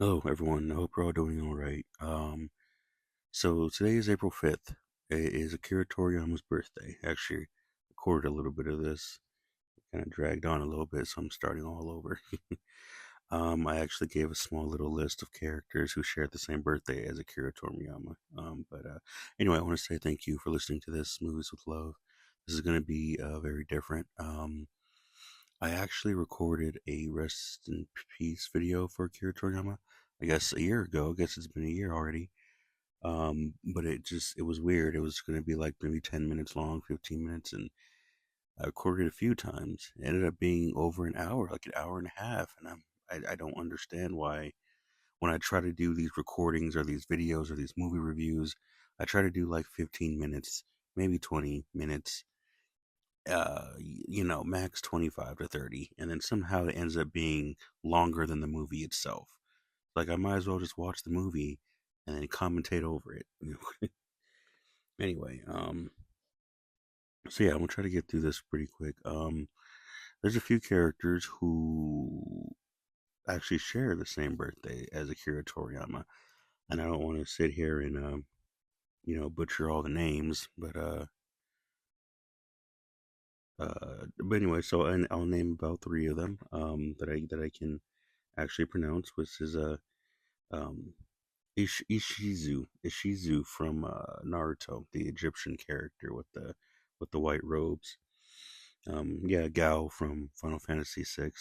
Hello, everyone. I hope you're all doing all right. So today is April 5th. It is Akira Toriyama's birthday. Actually, recorded a little bit of this. Kind of dragged on a little bit, so I'm starting all over. I actually gave a small little list of characters who shared the same birthday as Akira Toriyama. But anyway, I want to say thank you for listening to this Movies with Love. This is going to be very different. I actually recorded a rest in peace video for Akira Toriyama, I guess a year ago. I guess it's been a year already. But it was weird. It was going to be like maybe 10 minutes long, 15 minutes, and I recorded it a few times. It ended up being over an hour, like an hour and a half. And I don't understand why when I try to do these recordings or these videos or these movie reviews, I try to do like 15 minutes, maybe 20 minutes, max 25 to 30, and then somehow it ends up being longer than the movie itself. Like I might as well just watch the movie and then commentate over it. Anyway, so yeah, I'm gonna try to get through this pretty quick. There's a few characters who actually share the same birthday as Akira Toriyama, and I don't want to sit here and butcher all the names, but anyway, so and I'll name about three of them that I can actually pronounce, which is um Ishizu from Naruto, the Egyptian character with the white robes. Yeah, Gao from Final Fantasy VI.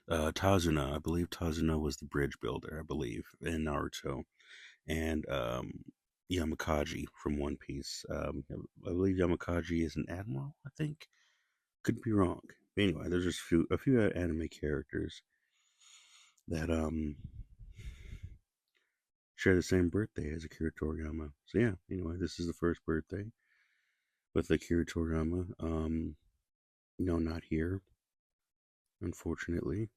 Tazuna, I believe Tazuna was the bridge builder, I believe, in Naruto, and Yamakaji from One Piece. I believe Yamakaji is an admiral. I think could be wrong. But anyway, there's just a few anime characters that share the same birthday as Akira Toriyama. So yeah, anyway, this is the first birthday with Akira Toriyama. Not here, unfortunately.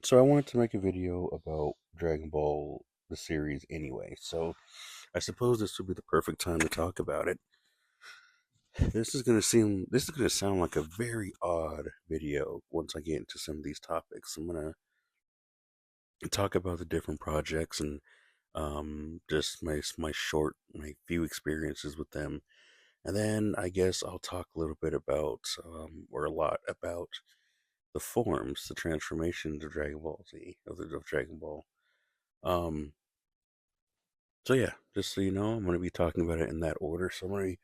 So I wanted to make a video about Dragon Ball the series anyway. So I suppose this would be the perfect time to talk about it. This is gonna sound like a very odd video once I get into some of these topics. I'm gonna talk about the different projects and just my few experiences with them. And then I guess I'll talk a little bit about, or a lot about the forms, the transformations of Dragon Ball Z, of Dragon Ball. Um, so yeah, just so you know, I'm going to be talking about it in that order. So I'm going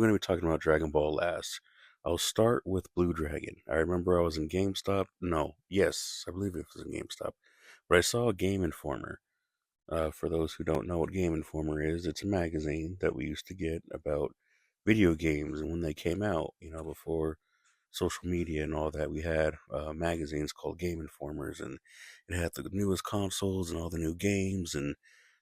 to be talking about Dragon Ball last. I'll start with Blue Dragon. I remember I was in GameStop. No, yes, I believe it was in GameStop, but I saw a Game Informer. For those who don't know what Game Informer is, it's a magazine that we used to get about video games. And when they came out, before social media and all that, we had magazines called Game Informers, and it had the newest consoles and all the new games, and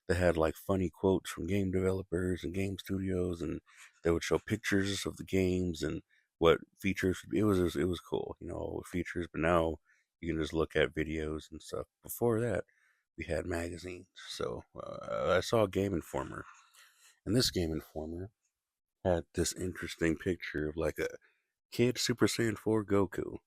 they had like funny quotes from game developers and game studios, and they would show pictures of the games and what features. It was cool, with features. But now you can just look at videos and stuff. Before that, we had magazines. So I saw Game Informer, and this Game Informer had this interesting picture of like a kid Super Saiyan 4 Goku.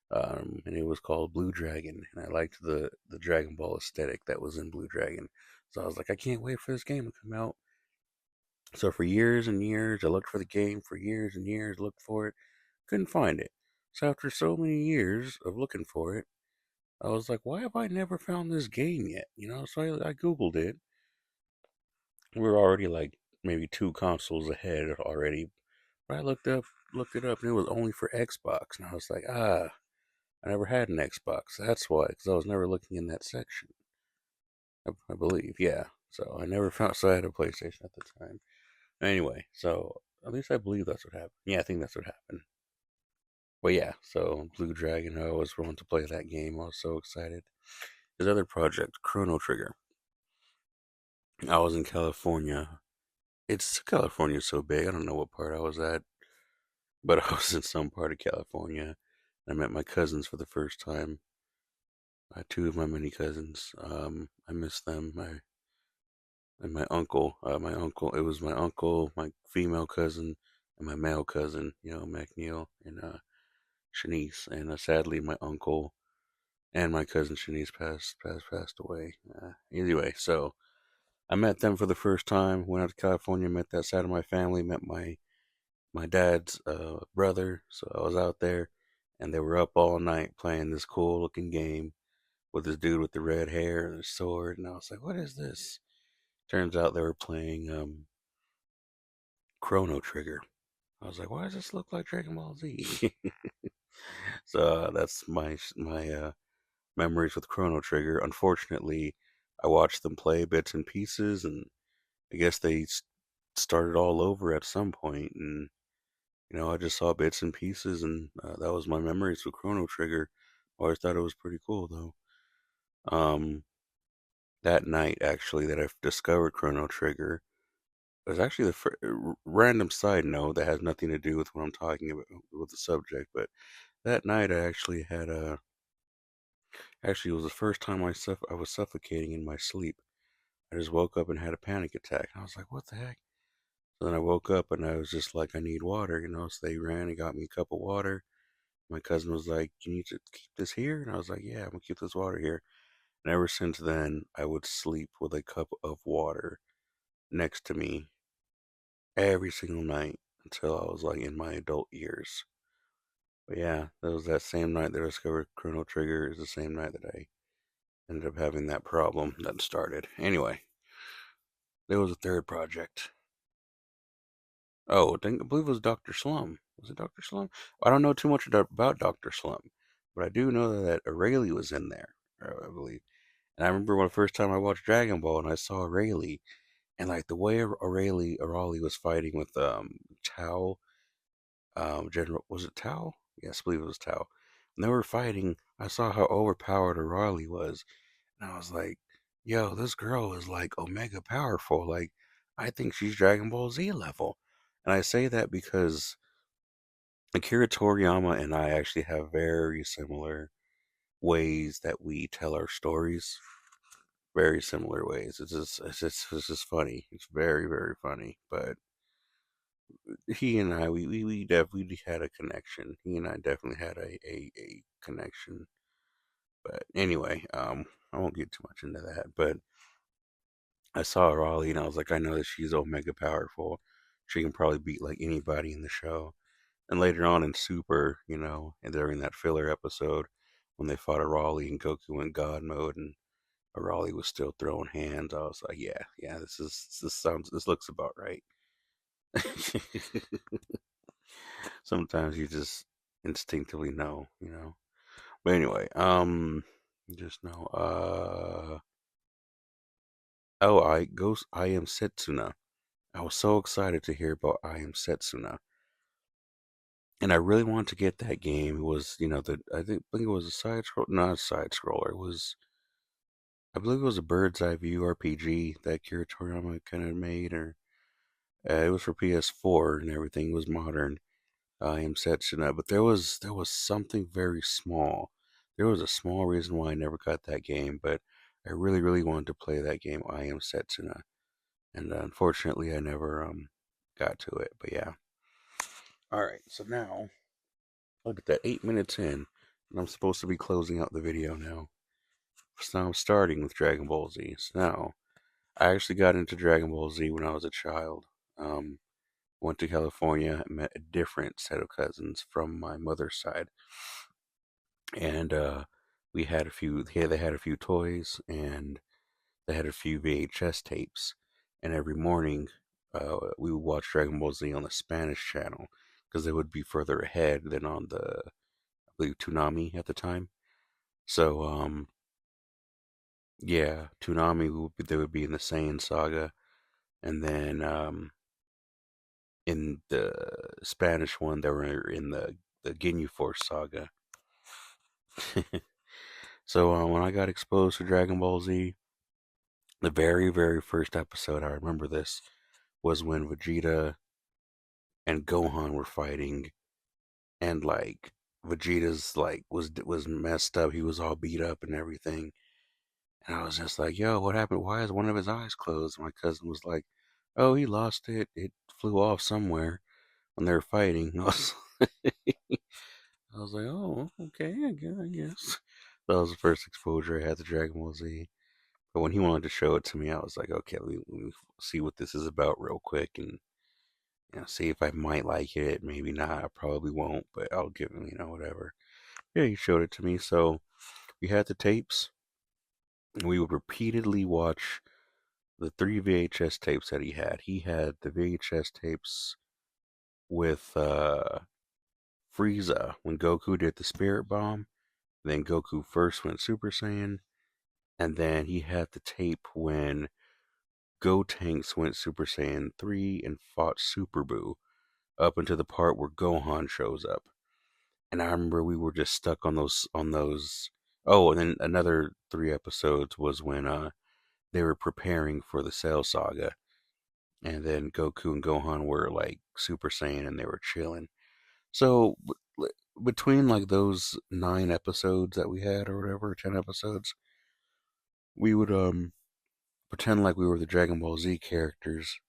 And it was called Blue Dragon, and I liked the Dragon Ball aesthetic that was in Blue Dragon. So I was like, I can't wait for this game to come out. So for years and years, I looked for the game for years and years, looked for it, couldn't find it. So after so many years of looking for it, I was like, why have I never found this game yet? So I Googled it. We were already like maybe two consoles ahead already. But I looked it up, and it was only for Xbox. And I was like, I never had an Xbox. That's why, because I was never looking in that section. I believe, yeah. So I never found. So I had a PlayStation at the time. Anyway, so at least I believe that's what happened. Yeah, I think that's what happened. But yeah, so Blue Dragon, I always wanted to play that game. I was so excited. His other project, Chrono Trigger. I was in California. California so big. I don't know what part I was at, but I was in some part of California. I met my cousins for the first time. Two of my many cousins. I miss them. My uncle. It was my uncle, my female cousin, and my male cousin. McNeil and Shanice. And sadly, my uncle. and my cousin Shanice passed away. Anyway, so I met them for the first time. Went out to California, met that side of my family, met my dad's brother. So I was out there, and they were up all night playing this cool looking game with this dude with the red hair and a sword. And I was like, "What is this?" Turns out they were playing Chrono Trigger. I was like, "Why does this look like Dragon Ball Z?" So that's my memories with Chrono Trigger. Unfortunately, I watched them play bits and pieces, and I guess they started all over at some point, and I just saw bits and pieces, and that was my memories with Chrono Trigger. Always thought it was pretty cool, though. Um, that night, actually, that I discovered Chrono Trigger, it was actually the random side note that has nothing to do with what I'm talking about with the subject, but that night I actually had a actually it was the first time I was suffocating in my sleep. I just woke up and had a panic attack. I was like, "What the heck?" So then I woke up and I was just like, "I need water," So they ran and got me a cup of water. My cousin was like, "You need to keep this here," and I was like, "Yeah, I'm gonna keep this water here." And ever since then, I would sleep with a cup of water next to me every single night until I was like in my adult years. But yeah, that was that same night that I discovered Chrono Trigger is the same night that I ended up having that problem that started. Anyway, there was a third project. Oh, I believe it was Dr. Slum. Was it Dr. Slum? I don't know too much about Dr. Slum, but I do know that Rayleigh was in there, I believe. And I remember when the first time I watched Dragon Ball and I saw Rayleigh, and like the way Raleigh was fighting with Tao, General was it Tao? Yes, I believe it was Tao. And they were fighting. I saw how overpowered Raleigh was, and I was like, "Yo, this girl is like Omega powerful. Like, I think she's Dragon Ball Z level." And I say that because Akira Toriyama and I actually have very similar ways that we tell our stories. Very similar ways. It's just funny. It's very, very funny. But he and I, we definitely had a connection. He and I definitely had a connection. But anyway, I won't get too much into that. But I saw Raleigh and I was like, I know that she's Omega powerful. She can probably beat like anybody in the show. And later on in Super, and during that filler episode when they fought a Raleigh and Goku in God mode and Raleigh was still throwing hands, I was like, yeah, yeah, this looks about right. Sometimes you just instinctively know. But anyway, just know. Oh, I am Setsuna. I was so excited to hear about I am Setsuna, and I really wanted to get that game. It was, I think it was a not a side scroller. It was, I believe it was a bird's eye view RPG that Akira Toriyama kind of made, or it was for PS4 and everything. It was modern. I am Setsuna, but there was something very small. There was a small reason why I never got that game, but I really really wanted to play that game. I am Setsuna, and unfortunately I never got to it. But yeah. All right, so now look at that, 8 minutes in, and I'm supposed to be closing out the video now. So now I'm starting with Dragon Ball Z. So now I actually got into Dragon Ball Z when I was a child. Um, Went to California and met a different set of cousins from my mother's side, and we had a few. They had a few toys, and they had a few VHS tapes. And every morning, we would watch Dragon Ball Z on the Spanish channel because they would be further ahead than on the, I believe, Toonami at the time. So, yeah, Toonami they would be in the Saiyan saga, and then in the Spanish one, they were in the Ginyu Force saga. So when I got exposed to Dragon Ball Z, the very, very first episode, I remember this, was when Vegeta and Gohan were fighting, and like Vegeta's like was messed up. He was all beat up and everything, and I was just like, "Yo, what happened? Why is one of his eyes closed?" My cousin was like, "Oh, he lost it. It flew off somewhere when they were fighting." I was like, "Oh, okay, I guess." That was the first exposure I had to Dragon Ball Z. But when he wanted to show it to me, I was like, okay, let me see what this is about real quick and see if I might like it. Maybe not. I probably won't, but I'll give him, whatever. Yeah, he showed it to me. So we had the tapes, and we would repeatedly watch the three VHS tapes that he had. He had the VHS tapes with Frieza when Goku did the Spirit Bomb. Then Goku first went Super Saiyan, and then he had the tape when Gotenks went Super Saiyan 3 and fought Super Buu up into the part where Gohan shows up. And I remember we were just stuck on those. Oh, and then another 3 episodes was when they were preparing for the Cell Saga, and then Goku and Gohan were like Super Saiyan and they were chilling. So between like those 9 episodes that we had or whatever, 10 episodes, we would pretend like we were the Dragon Ball Z characters,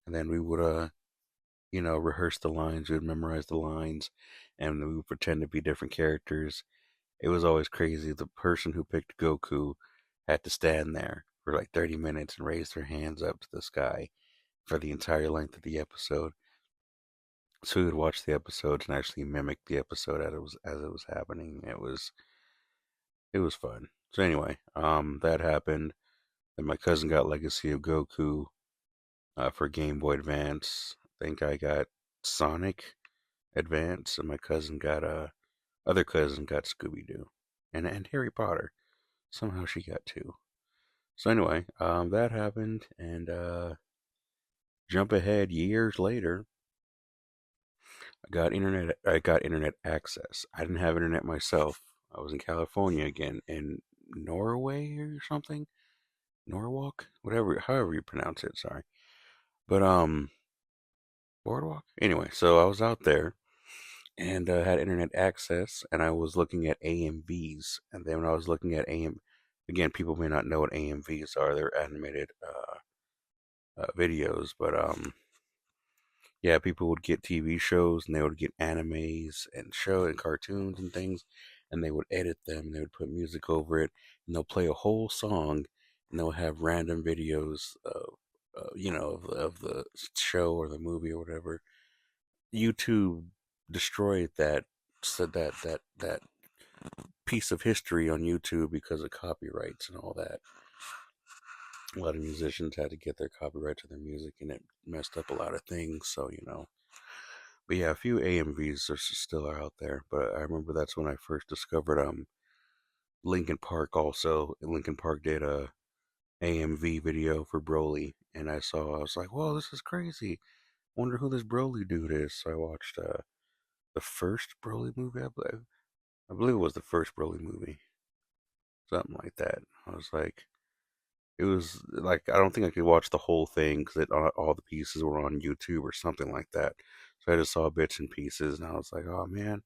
and then we would rehearse the lines. We would memorize the lines, and we would pretend to be different characters. It was always crazy. The person who picked Goku had to stand there for like 30 minutes and raise their hands up to the sky for the entire length of the episode. So we would watch the episodes and actually mimic the episode as it was happening. It was fun. So anyway, that happened. Then my cousin got Legacy of Goku for Game Boy Advance. I think I got Sonic Advance, and my cousin got other cousin got Scooby Doo, and Harry Potter. Somehow she got two. So anyway, that happened, and jump ahead years later, I got internet. I got internet access. I didn't have internet myself. I was in California again, in Norway or something, Norwalk, whatever, however you pronounce it. Sorry, but Boardwalk. Anyway, so I was out there and had internet access, and I was looking at AMVs. And then when I was looking at again, people may not know what AMVs are. They're animated videos, but yeah, people would get TV shows and they would get animes and show and cartoons and things, and they would edit them and they would put music over it, and they'll play a whole song, and they'll have random videos of the show or the movie or whatever. YouTube destroyed that, said that piece of history on YouTube because of copyrights and all that. A lot of musicians had to get their copyright to their music, and it messed up a lot of things. So but yeah, a few AMVs are still out there. But I remember that's when I first discovered Linkin Park. Also, Linkin Park did a AMV video for Broly, and I was like, "Whoa, this is crazy! Wonder who this Broly dude is." So I watched the first Broly movie, I believe. I believe it was the first Broly movie, something like that. I was like, it was like I don't think I could watch the whole thing because all the pieces were on YouTube or something like that. So I just saw bits and pieces, and I was like, oh man.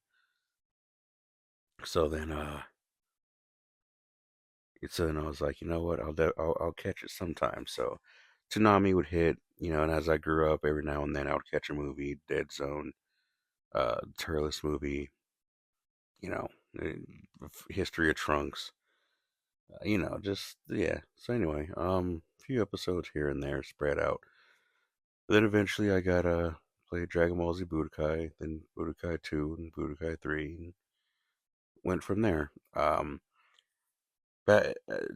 So then, I was like, you know what? I'll catch it sometime. So Tsunami would hit, and as I grew up, every now and then I would catch a movie, Dead Zone, Turles movie, you know, uh, History of Trunks, just yeah. So anyway, a few episodes here and there spread out. Then eventually I got played Dragon Ball Z Budokai, then Budokai 2 and Budokai 3, and went from there.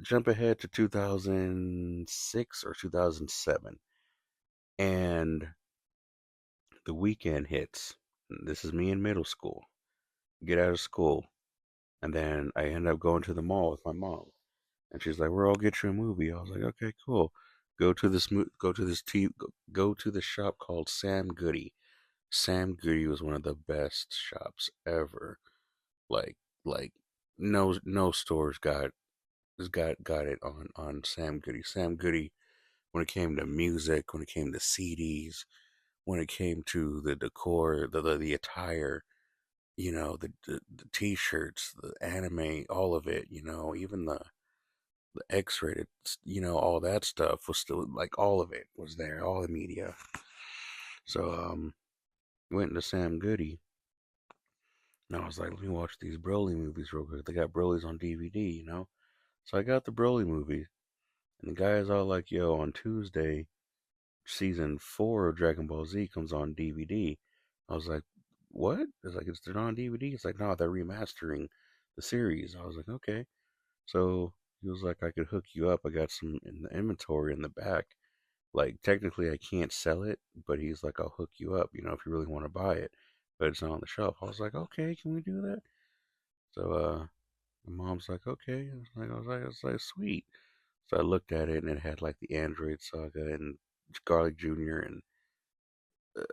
Jump ahead to 2006 or 2007, and the weekend hits. This is me in middle school. Get out of school, and then I end up going to the mall with my mom, and she's like, "We're all get you a movie." I was like, "Okay, cool." Go to this go to the shop called Sam Goody. Sam Goody was one of the best shops ever. Like like no stores got it on Sam Goody. Sam Goody, when it came to music, when it came to CDs, when it came to the decor, the attire, the t-shirts, the anime, all of it, even the X-rated, all that stuff was still like all of it was there, all the media. So went to Sam Goody, And I was like, let me watch these Broly movies real quick. They got Broly's on DVD, you know? So I got the Broly movie, and the guy is all like, yo, on Tuesday, season 4 of Dragon Ball Z comes on DVD. I was like, what? It's like, they're not on DVD? It's like, no, they're remastering the series. I was like, okay. So he was like, I could hook you up. I got some in the inventory in the back. Like, technically, I can't sell it, but he's like, I'll hook you up, if you really want to buy it. But it's not on the shelf. I was like, okay, can we do that? So, my mom's like, okay. I was like, sweet. So I looked at it and it had like the Android Saga and Garlic Jr. and uh,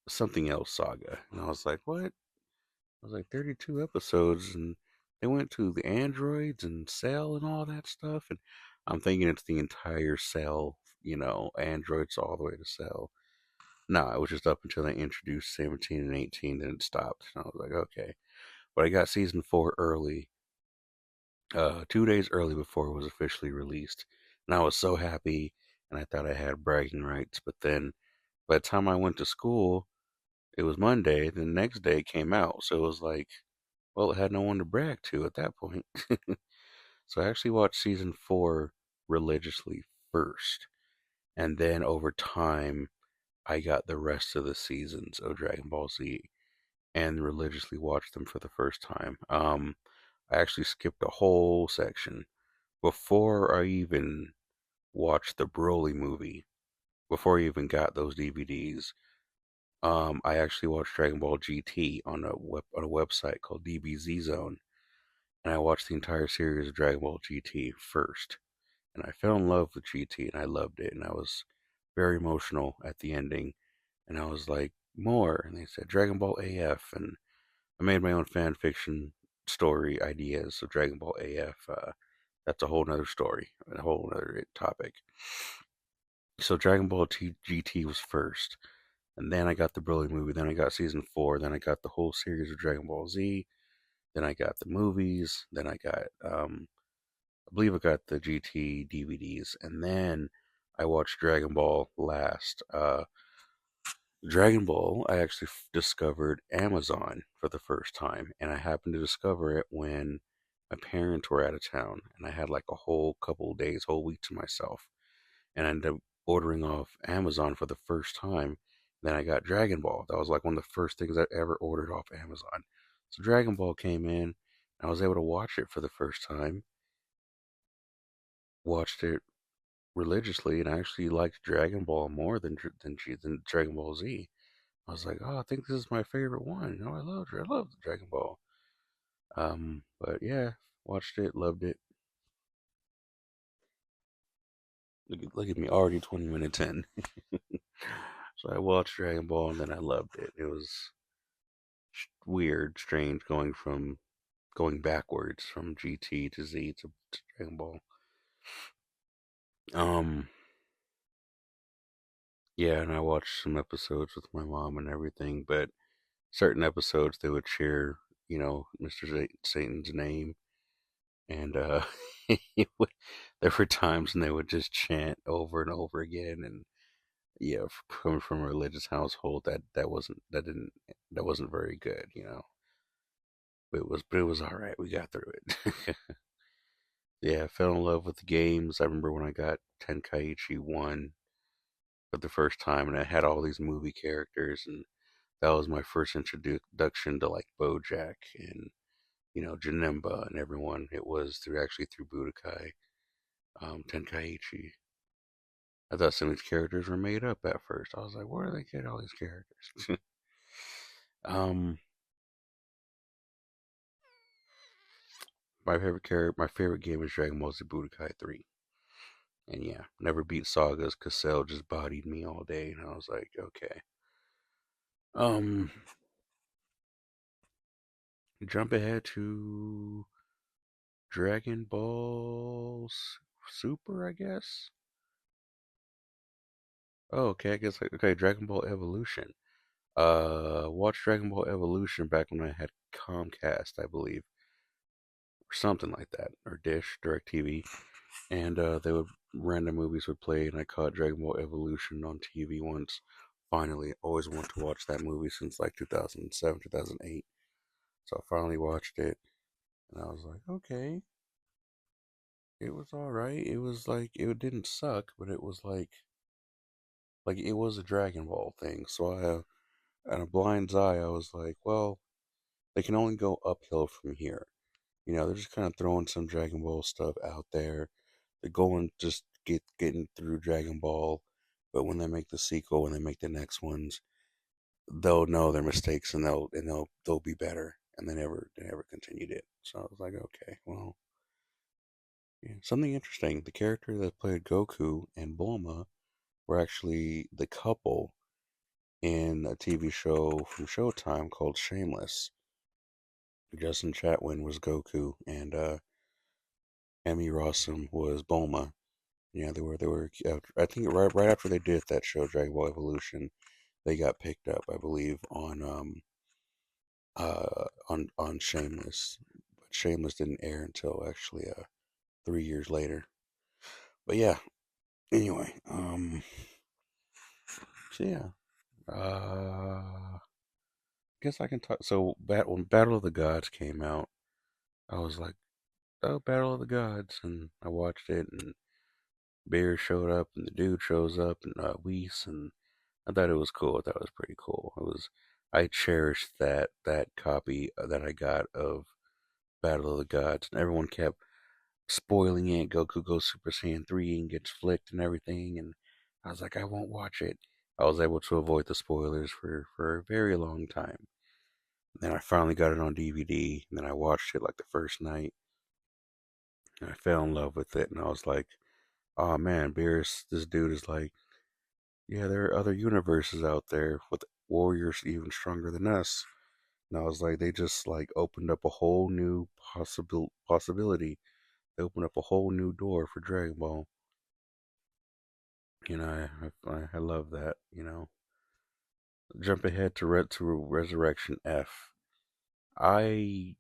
something else Saga. And I was like, what? I was like, 32 episodes and they went to the androids and Cell and all that stuff. And I'm thinking it's the entire Cell, androids all the way to Cell. No, it was just up until they introduced 17 and 18, then it stopped. And I was like, okay. But I got season 4 early, 2 days early before it was officially released. And I was so happy and I thought I had bragging rights. But then by the time I went to school, it was Monday. The next day it came out. So it was like, well, it had no one to brag to at that point. So I actually watched season 4 religiously first. And then over time, I got the rest of the seasons of Dragon Ball Z and religiously watched them for the first time. I actually skipped a whole section before I even watched the Broly movie. Before I even got those DVDs, I actually watched Dragon Ball GT on a website called DBZ Zone, and I watched the entire series of Dragon Ball GT first. And I fell in love with GT, and I loved it, and I was very emotional at the ending. And I was like, more, and they said Dragon Ball AF, and I made my own fan fiction story ideas of Dragon Ball AF. That's a whole nother story, a whole nother topic. So Dragon Ball GT was first, and then I got the Broly movie. Then I got season 4. Then I got the whole series of Dragon Ball Z. Then I got the movies. Then I got, I believe I got the GT DVDs, and then I watched Dragon Ball last. Dragon Ball, I actually discovered Amazon for the first time, and I happened to discover it when my parents were out of town, and I had like a whole couple of days, whole week to myself, and I ended up ordering off Amazon for the first time. Then I got Dragon Ball. That was like one of the first things I ever ordered off Amazon. So Dragon Ball came in, and I was able to watch it for the first time. Watched it religiously, and I actually liked Dragon Ball more than Dragon Ball Z. I was like, oh, I think this is my favorite one. I love Dragon Ball. But yeah, watched it, loved it. Look at me, already 20 minutes in. So I watched Dragon Ball and then I loved it. It was weird, strange going backwards from GT to Z to Dragon Ball. Um, yeah, and I watched some episodes with my mom and everything, but certain episodes they would share, Mr. Satan's name, and there were times when they would just chant over and over again, and yeah, coming from a religious household, that wasn't very good. But it was all right. We got through it. Yeah, I fell in love with the games. I remember when I got Tenkaichi 1 for the first time, and I had all these movie characters, and that was my first introduction to like BoJack and Janemba and everyone. It was through Budokai, Tenkaichi. I thought some of these characters were made up at first. I was like, where do they get all these characters? um, my favorite game is Dragon Ball Z Budokai 3. And yeah, never beat Sagas because Cell just bodied me all day, and I was like, okay. Um, jump ahead to Dragon Ball Super, I guess. Oh, okay, I guess okay, Dragon Ball Evolution. Watched Dragon Ball Evolution back when I had Comcast, I believe, or something like that, or Dish, DirecTV, and they would random movies would play, and I caught Dragon Ball Evolution on TV once. Finally, always wanted to watch that movie since like 2007, 2008. So I finally watched it, and I was like, okay, it was all right. It was like it didn't suck, but it was like it was a Dragon Ball thing. So on a blind's eye, I was like, well, they can only go uphill from here. They're just kind of throwing some Dragon Ball stuff out there. They're going just getting through Dragon Ball, but when they make the sequel, when they make the next ones, they'll know their mistakes and they'll be better. And they never continued it. So I was like, okay, well, yeah. Something interesting. The character that played Goku and Bulma were actually the couple in a TV show from Showtime called Shameless. Justin Chatwin was Goku, and Emmy Rossum was Bulma. Yeah, they were. I think right after they did that show, Dragon Ball Evolution, they got picked up, I believe, on Shameless. But Shameless didn't air until actually 3 years later. But yeah, anyway, so yeah, guess I can talk. So when Battle of the Gods came out, I was like, oh, Battle of the Gods, and I watched it, and Beer showed up, and the dude shows up, and Whis, and I thought it was cool. I thought it was pretty cool. I cherished that copy that I got of Battle of the Gods, and everyone kept spoiling it. Goku goes Super Saiyan 3 and gets flicked and everything, and I was like, I won't watch it. I was able to avoid the spoilers for a very long time. Then I finally got it on DVD, and then I watched it like the first night, and I fell in love with it, and I was like, oh man, Beerus, this dude is like, yeah, there are other universes out there with warriors even stronger than us. And I was like, they just like opened up a whole new possibility. They opened up a whole new door for Dragon Ball. I love that. Jump ahead to Resurrection F. I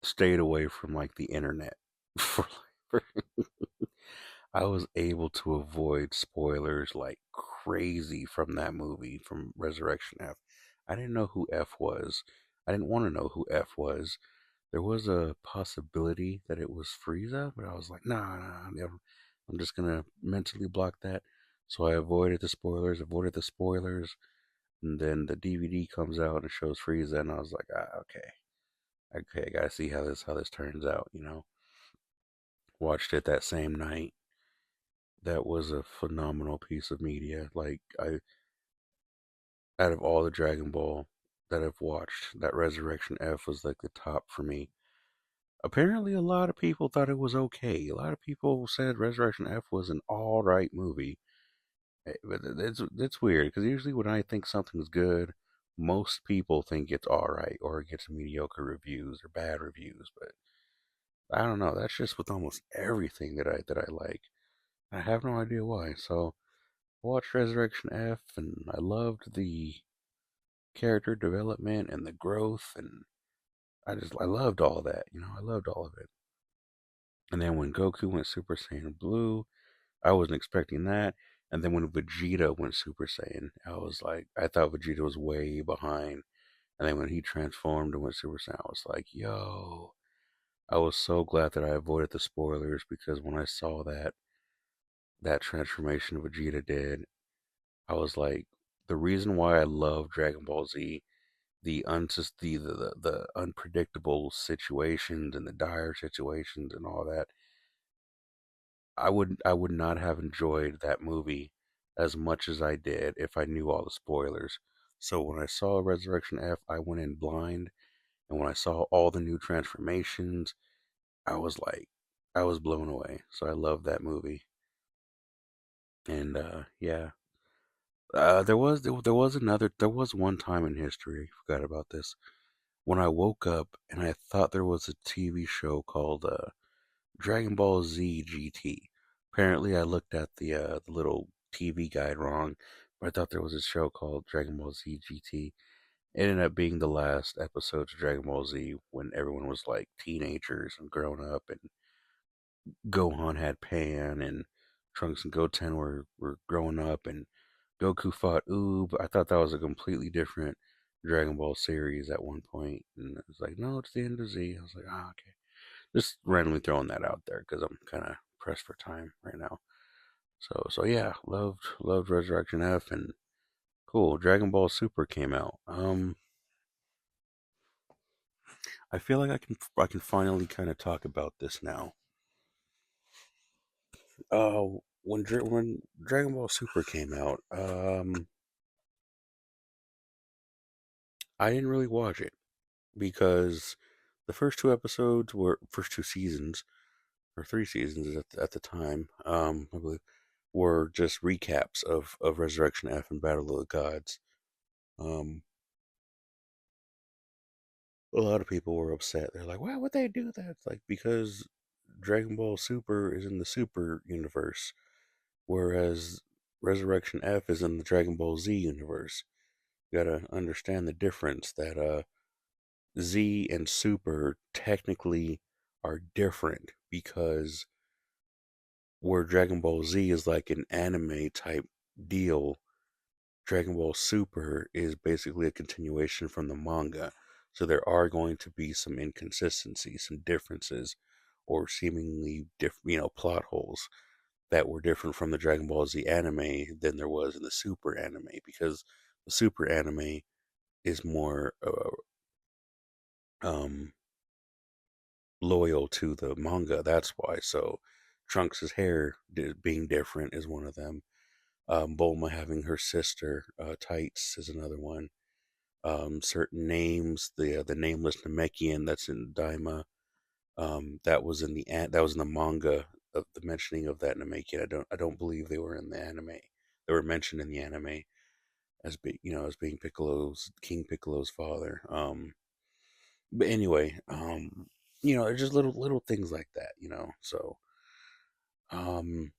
stayed away from like the internet for I was able to avoid spoilers like crazy from that movie, from Resurrection F. I didn't know who F was. I didn't want to know who F was. There was a possibility that it was Frieza, but I was like, nah, I'm just gonna mentally block that. So I avoided the spoilers, and then the DVD comes out and it shows Frieza, and I was like, okay, I gotta see how this turns out. Watched it that same night. That was a phenomenal piece of media. Like out of all the Dragon Ball that I've watched, that Resurrection F was like the top for me. Apparently, a lot of people thought it was okay. A lot of people said Resurrection F was an all right movie. But it's weird because usually when I think something's good, most people think it's all right or it gets mediocre reviews or bad reviews. But I don't know. That's just with almost everything that I like. I have no idea why. So I watched Resurrection F, and I loved the character development and the growth, and I loved all that. I loved all of it. And then when Goku went Super Saiyan Blue, I wasn't expecting that. And then when Vegeta went Super Saiyan, I was like, I thought Vegeta was way behind. And then when he transformed and went Super Saiyan, I was like, yo. I was so glad that I avoided the spoilers because when I saw that transformation Vegeta did, I was like, the reason why I love Dragon Ball Z, the unpredictable situations and the dire situations and all that, I would not have enjoyed that movie as much as I did if I knew all the spoilers. So when I saw Resurrection F, I went in blind, and when I saw all the new transformations, I was like, I was blown away. So I love that movie, and yeah, there was one time in history. I forgot about this when I woke up and I thought there was a TV show called Dragon Ball Z GT. Apparently, I looked at the little TV guide wrong, but I thought there was a show called Dragon Ball Z GT. It ended up being the last episodes of Dragon Ball Z when everyone was like teenagers and grown up, and Gohan had Pan, and Trunks and Goten were growing up, and Goku fought Oob. I thought that was a completely different Dragon Ball series at one point, and it was like, no, it's the end of Z. I was like, ah, okay. Just randomly throwing that out there because I'm kind of pressed for time right now. So yeah, loved Resurrection F, and cool. Dragon Ball Super came out. I feel like I can finally kind of talk about this now. When Dragon Ball Super came out, I didn't really watch it because the first two seasons or three seasons at the time, I believe, were just recaps of Resurrection F and Battle of the Gods. Um, a lot of people were upset. They're like, "Why would they do that?" It's like because Dragon Ball Super is in the Super universe, whereas Resurrection F is in the Dragon Ball Z universe. You gotta understand the difference that Z and Super technically are different because where Dragon Ball Z is like an anime type deal, Dragon Ball Super is basically a continuation from the manga. So there are going to be some inconsistencies, some differences, or seemingly different, plot holes that were different from the Dragon Ball Z anime than there was in the Super anime because the Super anime is more um, loyal to the manga. That's why. So Trunks' hair being different is one of them. Bulma having her sister Tights is another one. Certain names, the nameless Namekian that's in Daima, that was in the manga of the mentioning of that Namekian. I don't believe they were in the anime. They were mentioned in the anime as being King Piccolo's father. But anyway, it's just little things like that. So, um,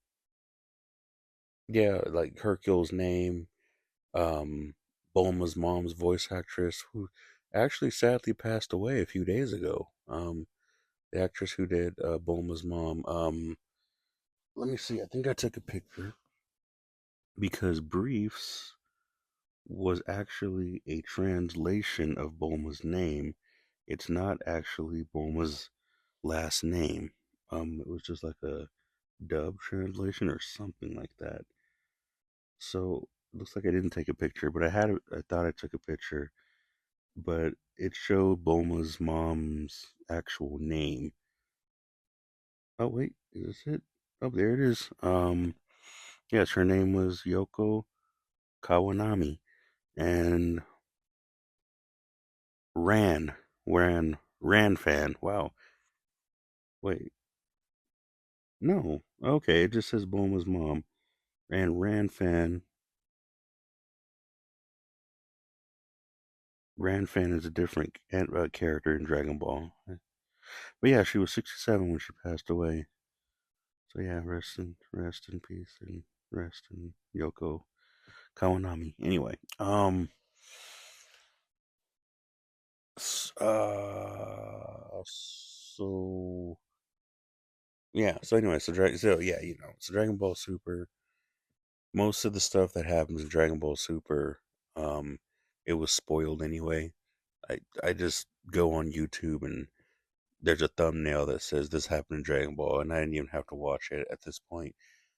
yeah, like Hercule's name, um, Bulma's mom's voice actress, who actually sadly passed away a few days ago. The actress who did Bulma's mom. Let me see. I think I took a picture because Briefs was actually a translation of Bulma's name. It's not actually Bulma's last name. It was just like a dub translation or something like that. So it looks like I didn't take a picture, but I thought I took a picture, but it showed Bulma's mom's actual name. Oh wait, is this it? Oh, there it is. Yes, her name was Yoko Kawanami, and Ran, Ran fan. Wow. Wait, no. Okay, it just says Bulma's mom. And Ran fan. Ran fan is a different character in Dragon Ball. But yeah, she was 67 when she passed away. So yeah, rest in peace and rest in Yoko Kawanami. Anyway, so yeah, so yeah, so Dragon Ball Super. Most of the stuff that happens in Dragon Ball Super, um, it was spoiled anyway. I just go on YouTube and there's a thumbnail that says this happened in Dragon Ball, and I didn't even have to watch it at this point.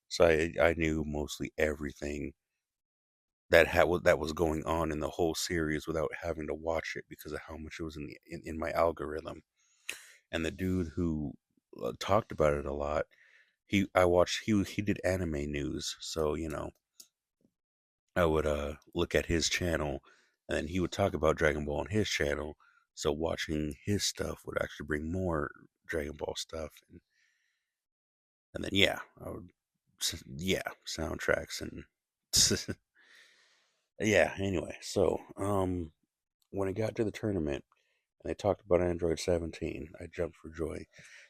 So I knew mostly everything that was going on in the whole series without having to watch it because of how much it was in my algorithm. And the dude who talked about it a lot, he did anime news, so I would look at his channel, and then he would talk about Dragon Ball on his channel. So watching his stuff would actually bring more Dragon Ball stuff, and then yeah, yeah, soundtracks and yeah. Anyway, so when it got to the tournament and they talked about Android 17, I jumped for joy.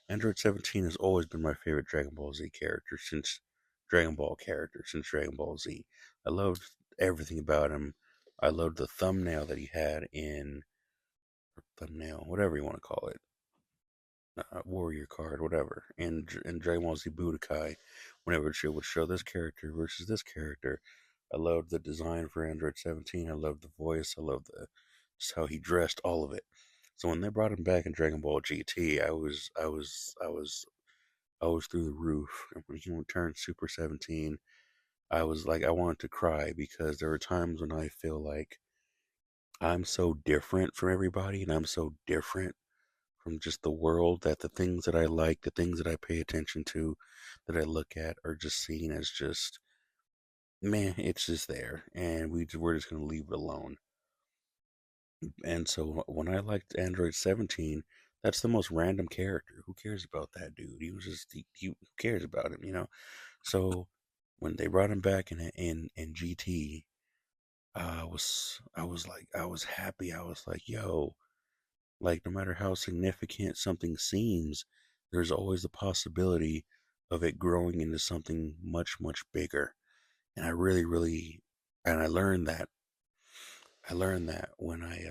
Android 17 has always been my favorite Dragon Ball Z. I loved everything about him. I loved the thumbnail that he had in thumbnail, whatever you want to call it, warrior card, whatever, in Dragon Ball Z Budokai. Whenever it would show this character versus this character, I loved the design for Android 17. I loved the voice. I loved just how he dressed, all of it. So when they brought him back in Dragon Ball GT, I was through the roof. And when he returned Super 17, I was like, I wanted to cry because there were times when I feel like I'm so different from everybody and I'm so different from just the world that the things that I like, the things that I pay attention to, that I look at are just seen as just, man, it's just there. And we're just going to leave it alone. And so when I liked Android 17, that's the most random character. Who cares about that dude? He was just, who cares about him, you know? So when they brought him back in GT, I was happy. I was like, yo, like no matter how significant something seems, there's always the possibility of it growing into something much, much bigger. And I really, really, and I learned that when I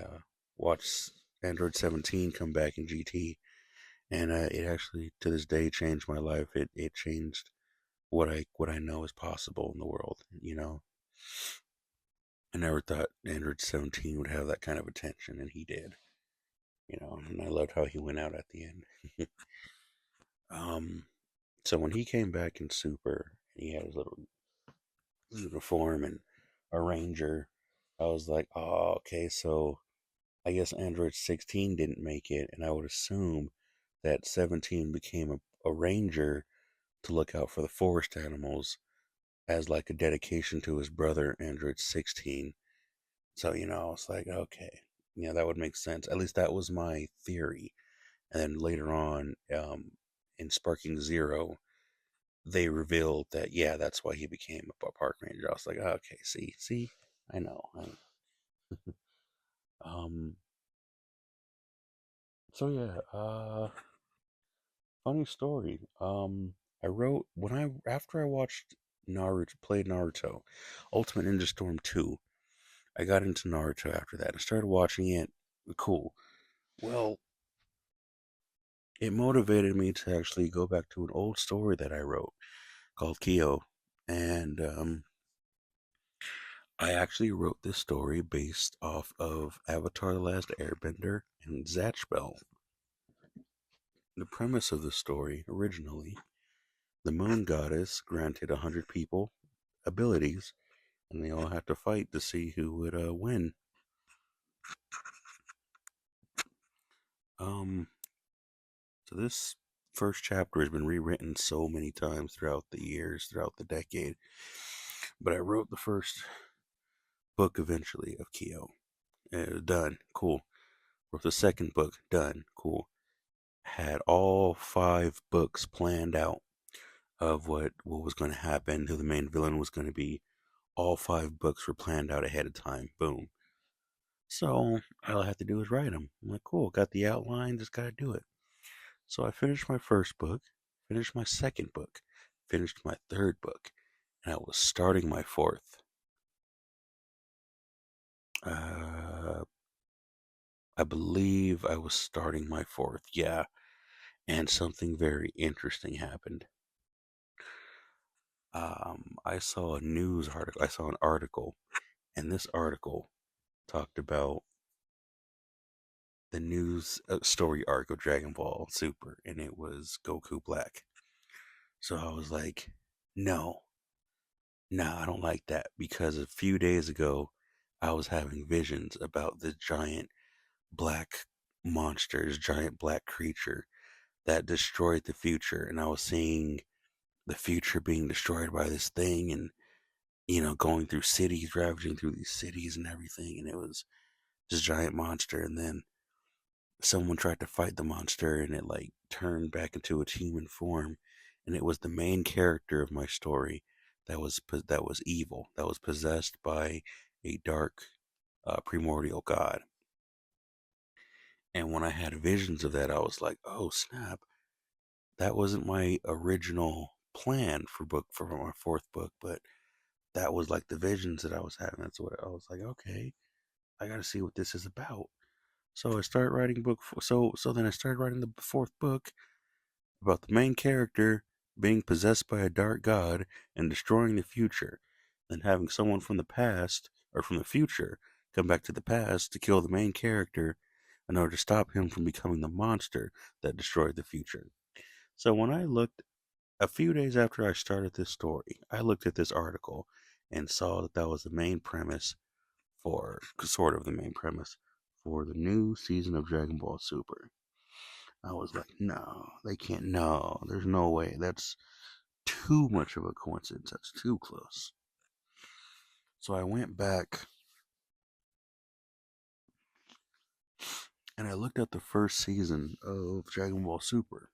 watched Android 17 come back in GT, and it actually to this day changed my life. It changed what I know is possible in the world. You know, I never thought Android 17 would have that kind of attention, and he did. You know, and I loved how he went out at the end. um, so when he came back in Super, and he had his little uniform and a Ranger, I was like, oh, okay, so I guess Android 16 didn't make it, and I would assume that 17 became a ranger to look out for the forest animals as like a dedication to his brother, Android 16. So, you know, I was like, okay, yeah, that would make sense. At least that was my theory. And then later on, in Sparking Zero, they revealed that, yeah, that's why he became a park ranger. I was like, oh, okay, see, I know. Um, so yeah, funny story. I wrote when I after I watched Naruto, played Naruto, Ultimate Ninja Storm 2. I got into Naruto after that. I started watching it. Cool. Well, it motivated me to actually go back to an old story that I wrote called Kyo, and I actually wrote this story based off of Avatar: The Last Airbender and Zatch Bell. The premise of the story originally, the moon goddess granted 100 people abilities, and they all had to fight to see who would win. Um, so this first chapter has been rewritten so many times throughout the years, throughout the decade. But I wrote the first book eventually of Kyo. Done. Cool. Wrote the second book. Done. Cool. Had all 5 books planned out of what was going to happen, who the main villain was going to be. All 5 books were planned out ahead of time. Boom. So all I have to do is write them. I'm like, cool, got the outline, just gotta do it. So I finished my first book, finished my second book, finished my third book, and I was starting my fourth. Uh, I believe I was starting my fourth, yeah. And something very interesting happened. I saw a news article. I saw an article, and this article talked about the news story arc of Dragon Ball Super, and it was Goku Black. So I was like, no, no, I don't like that because a few days ago I was having visions about this giant black monster, this giant black creature that destroyed the future, and I was seeing the future being destroyed by this thing, and you know, going through cities, ravaging through these cities and everything, and it was this giant monster, and then someone tried to fight the monster and it like turned back into its human form, and it was the main character of my story that was evil, that was possessed by a dark primordial god. And when I had visions of that, I was like, oh snap, that wasn't my original plan for my fourth book, but that was like the visions that I was having. That's what I was like, okay, I got to see what this is about. So I started writing so then I started writing the fourth book about the main character being possessed by a dark god and destroying the future, then having someone from the past or from the future come back to the past to kill the main character in order to stop him from becoming the monster that destroyed the future. So when I looked a few days after I started this story, I looked at this article and saw that that was the main premise for sort of the main premise for the new season of Dragon Ball Super. I was like, no, they can't. No, there's no way. That's too much of a coincidence. That's too close. So I went back and I looked at the first season of Dragon Ball Super,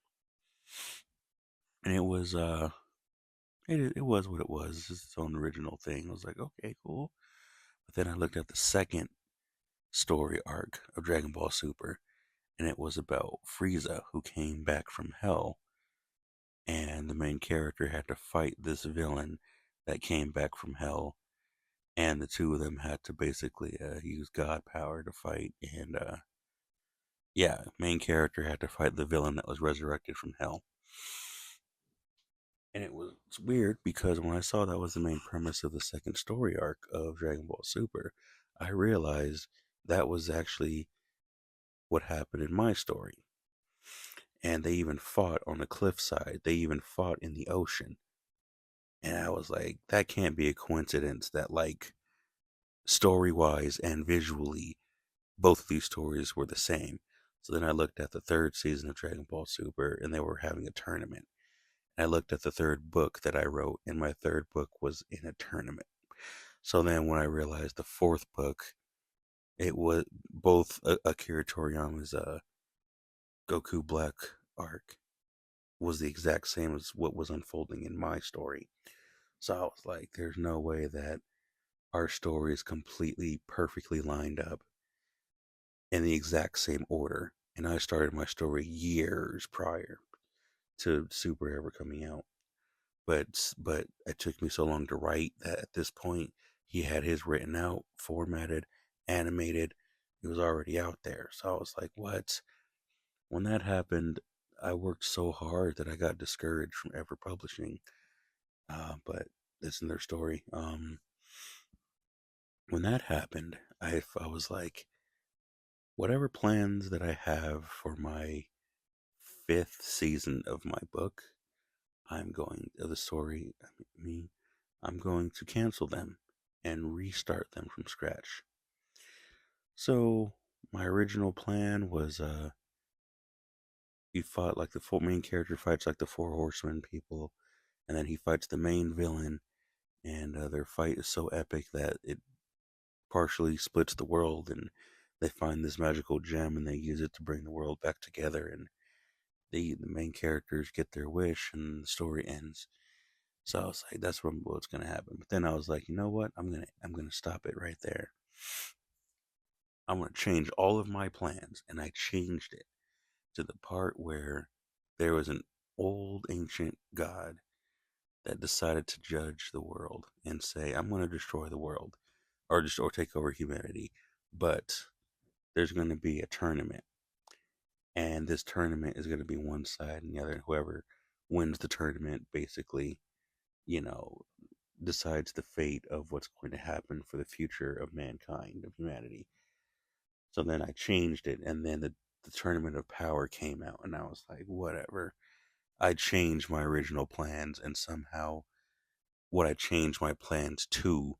and it was what it was. It's its own original thing. I was like, okay, cool. But then I looked at the second story arc of Dragon Ball Super, and it was about Frieza who came back from hell, and the main character had to fight this villain that came back from hell, and the two of them had to basically use God power to fight, and yeah, main character had to fight the villain that was resurrected from hell. And it was weird because when I saw that was the main premise of the second story arc of Dragon Ball Super, I realized that was actually what happened in my story. And they even fought on the cliffside. They even fought in the ocean. And I was like, that can't be a coincidence that, like, story wise and visually, both of these stories were the same. So then I looked at the third season of Dragon Ball Super and they were having a tournament. And I looked at the third book that I wrote, and my third book was in a tournament. So then when I realized the fourth book, it was both Akira Toriyama's Goku Black arc was the exact same as what was unfolding in my story. So I was like, there's no way that our story is completely perfectly lined up in the exact same order. And I started my story years prior to Super ever coming out. But it took me so long to write that at this point he had his written out, formatted, animated. It was already out there. So I was like, what? When that happened, I worked so hard that I got discouraged from ever publishing. But that's in their story. When that happened, I was like, whatever plans that I have for my fifth season of my book, I'm going of the story. I'm going to cancel them and restart them from scratch. So my original plan was, he fought like the four main character fights like the four horsemen people, and then he fights the main villain, and their fight is so epic that it partially splits the world, and they find this magical gem and they use it to bring the world back together, and the main characters get their wish and the story ends. So I was like, that's what's gonna happen. But then I was like, you know what? I'm gonna stop it right there. I'm gonna change all of my plans, and I changed it to the part where there was an old ancient god that decided to judge the world and say, I'm gonna destroy the world, or take over humanity. But there's gonna be a tournament, and this tournament is gonna be one side and the other. Whoever wins the tournament basically, you know, decides the fate of what's going to happen for the future of mankind, of humanity. So then I changed it, and then the Tournament of Power came out, and I was like, whatever. I changed my original plans, and somehow what I changed my plans to,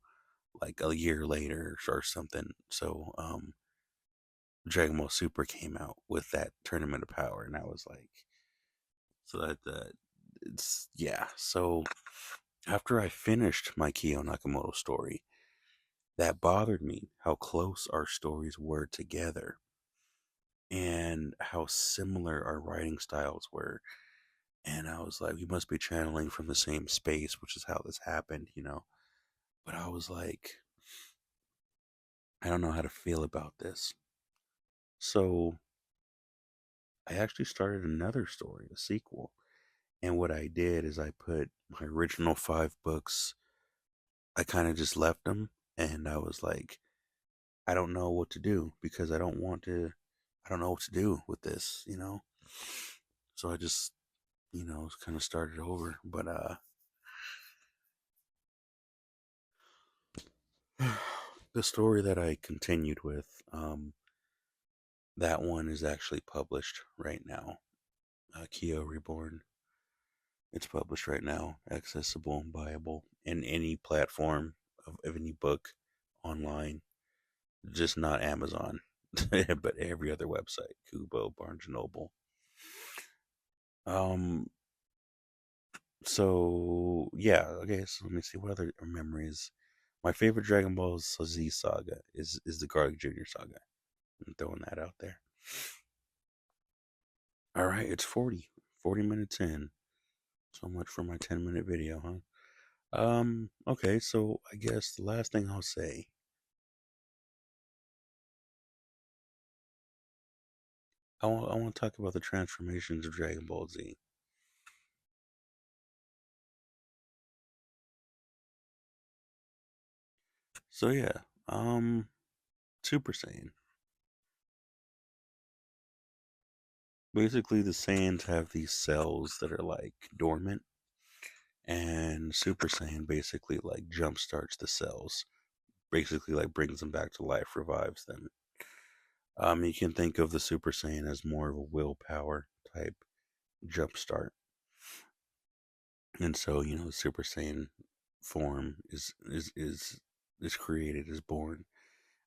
like a year later or something. So, Dragon Ball Super came out with that Tournament of Power, and I was like, so that it's yeah. So after I finished my Kyo Nakamoto story, that bothered me how close our stories were together and how similar our writing styles were. And I was like, we must be channeling from the same space, which is how this happened, you know? But I was like, I don't know how to feel about this. So I actually started another story, a sequel. And what I did is I put my original five books, I kind of just left them. And I was like, I don't know what to do because I don't know what to do with this, you know? So I just, kind of started over. But the story that I continued with, that one is actually published right now. Kyo Reborn. It's published right now, accessible and buyable in any platform of any book online, just not Amazon, but every other website, Kubo, Barnes and Noble. Um, so yeah, okay. So let me see what other memories. My favorite Dragon Ball Z saga is the Garlic Junior saga. I'm throwing that out there. All right, it's 40 minutes in. So much for my 10-minute video, huh? Okay, so I guess the last thing I'll say, I want to talk about the transformations of Dragon Ball Z. So yeah, um, Super Saiyan. Basically, the Saiyans have these cells that are like dormant, and Super Saiyan basically like jumpstarts the cells. Basically, like brings them back to life, revives them. You can think of the Super Saiyan as more of a willpower type jumpstart, and so the Super Saiyan form is created, is born.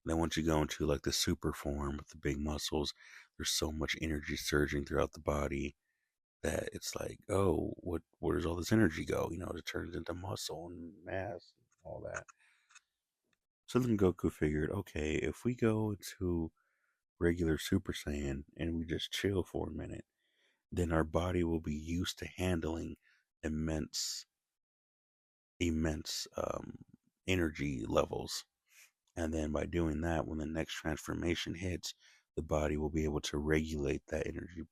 And then once you go into like the super form with the big muscles, there's so much energy surging throughout the body that it's like, oh, where does all this energy go? It turns into muscle and mass and all that. So then Goku figured, okay, if we go into regular Super Saiyan and we just chill for a minute, then our body will be used to handling immense, immense energy levels. And then by doing that, when the next transformation hits, the body will be able to regulate that energy.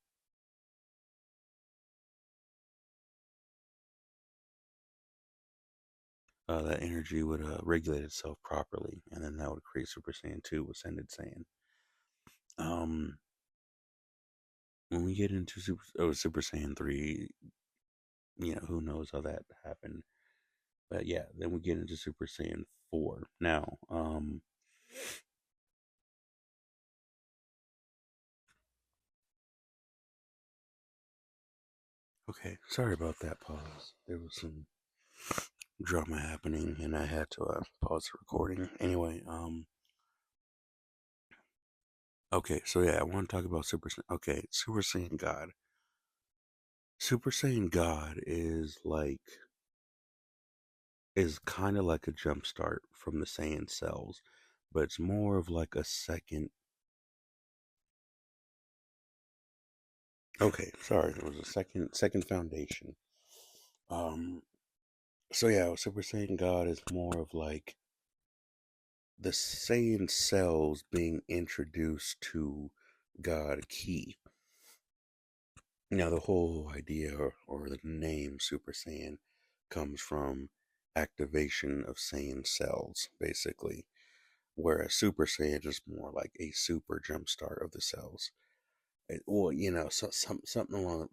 That energy would regulate itself properly, and then that would create Super Saiyan 2, Ascended Saiyan. Um, when we get into Super Saiyan 3, who knows how that happened. But yeah, then we get into Super Saiyan 4. Now, okay, sorry about that pause. There was some drama happening, and I had to pause the recording. Anyway, okay, so yeah, I want to talk about Super Saiyan. Okay, Super Saiyan God. Super Saiyan God is kind of like a jump start from the Saiyan cells, but it's more of like a second. Okay, sorry, it was a second foundation. Um, so yeah, Super Saiyan God is more of like the Saiyan cells being introduced to God Ki. Now, the whole idea or the name Super Saiyan comes from activation of Saiyan cells, basically, whereas Super Saiyan is more like a super jumpstart of the cells. Well,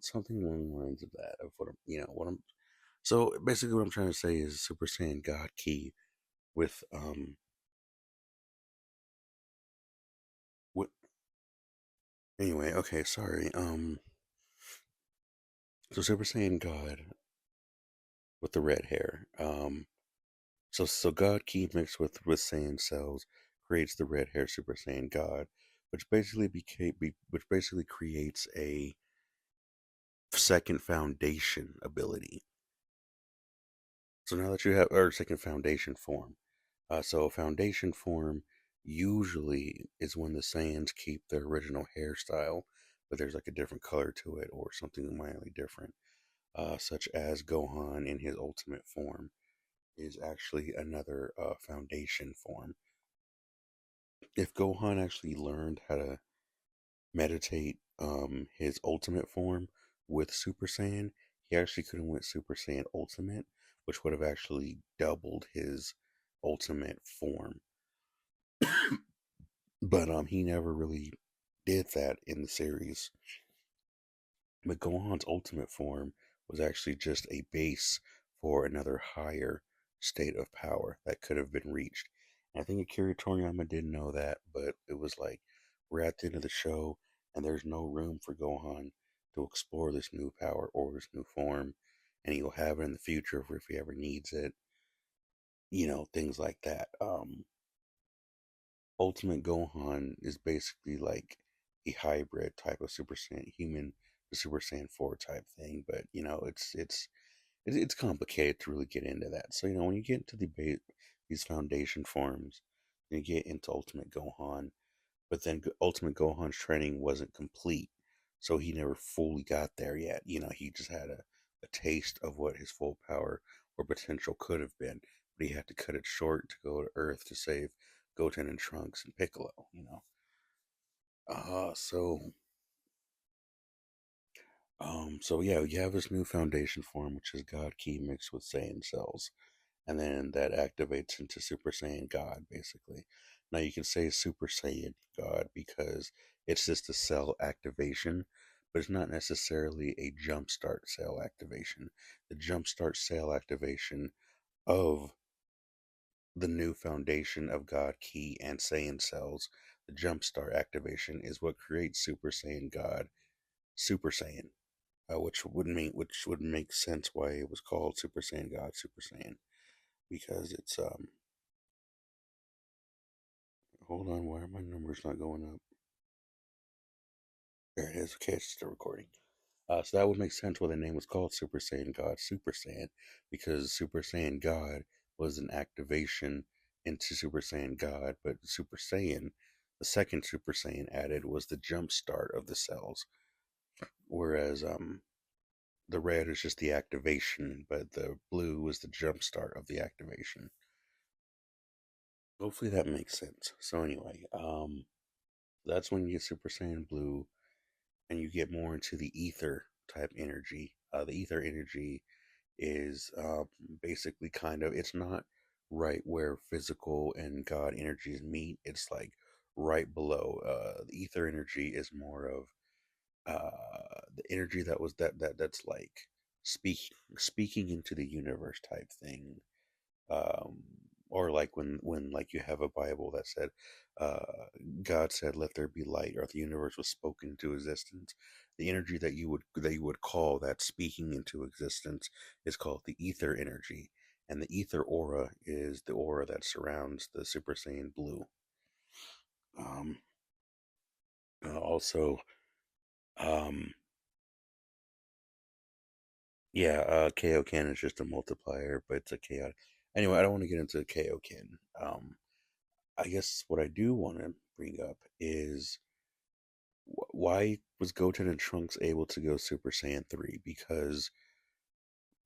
something along the lines of that. Of what I'm. So basically, what I'm trying to say is Super Saiyan God Ki with with anyway. Okay, sorry. So Super Saiyan God with the red hair. So God Ki mixed with Saiyan cells creates the red hair Super Saiyan God, which basically creates a second foundation ability. So now that you have or second foundation form, so foundation form usually is when the Saiyans keep their original hairstyle, but there's like a different color to it or something mildly different, such as Gohan in his ultimate form is actually another foundation form. If Gohan actually learned how to meditate his ultimate form with Super Saiyan, he actually could have went Super Saiyan Ultimate, which would have actually doubled his ultimate form. But he never really did that in the series. But Gohan's ultimate form was actually just a base for another higher state of power that could have been reached. I think Akira Toriyama didn't know that, but it was like we're at the end of the show, and there's no room for Gohan to explore this new power or this new form, and he'll have it in the future if he ever needs it. Things like that. Ultimate Gohan is basically like a hybrid type of Super Saiyan human to Super Saiyan 4 type thing, but it's complicated to really get into that. So when you get into these foundation forms, you get into Ultimate Gohan, but then Ultimate Gohan's training wasn't complete, so he never fully got there yet. He just had a taste of what his full power or potential could have been, but he had to cut it short to go to Earth to save Goten and Trunks and Piccolo. So so yeah, you have this new foundation form, which is God Ki mixed with Saiyan cells, and then that activates into Super Saiyan God, basically. Now you can say Super Saiyan God because it's just a cell activation, but it's not necessarily a jumpstart cell activation. The jumpstart cell activation of the new foundation of God Ki and Saiyan cells, the jumpstart activation is what creates Super Saiyan God, Super Saiyan, which would make sense why it was called Super Saiyan God, Super Saiyan, because it's hold on, why are my numbers not going up? There it is. Okay, it's still recording. So that would make sense why the name was called Super Saiyan God, Super Saiyan, because Super Saiyan God was an activation into Super Saiyan God, but Super Saiyan, the second Super Saiyan added, was the jump start of the cells, whereas the red is just the activation, but the blue was the jump start of the activation. Hopefully that makes sense. So anyway, that's when you get Super Saiyan Blue, and you get more into the ether type energy. The ether energy is basically it's not right where physical and God energies meet. It's like right below. The ether energy is more of the energy that's like speaking into the universe type thing. um, or like when like you have a Bible that said, uh, God said, "Let there be light," or the universe was spoken into existence. The energy that you would call that speaking into existence is called the ether energy, and the ether aura is the aura that surrounds the Super Saiyan Blue. Um, also, um, yeah, Kaioken is just a multiplier, but it's a chaotic. Anyway, I don't want to get into Kaioken. I guess what I do want to bring up is why was Goten and Trunks able to go Super Saiyan 3? Because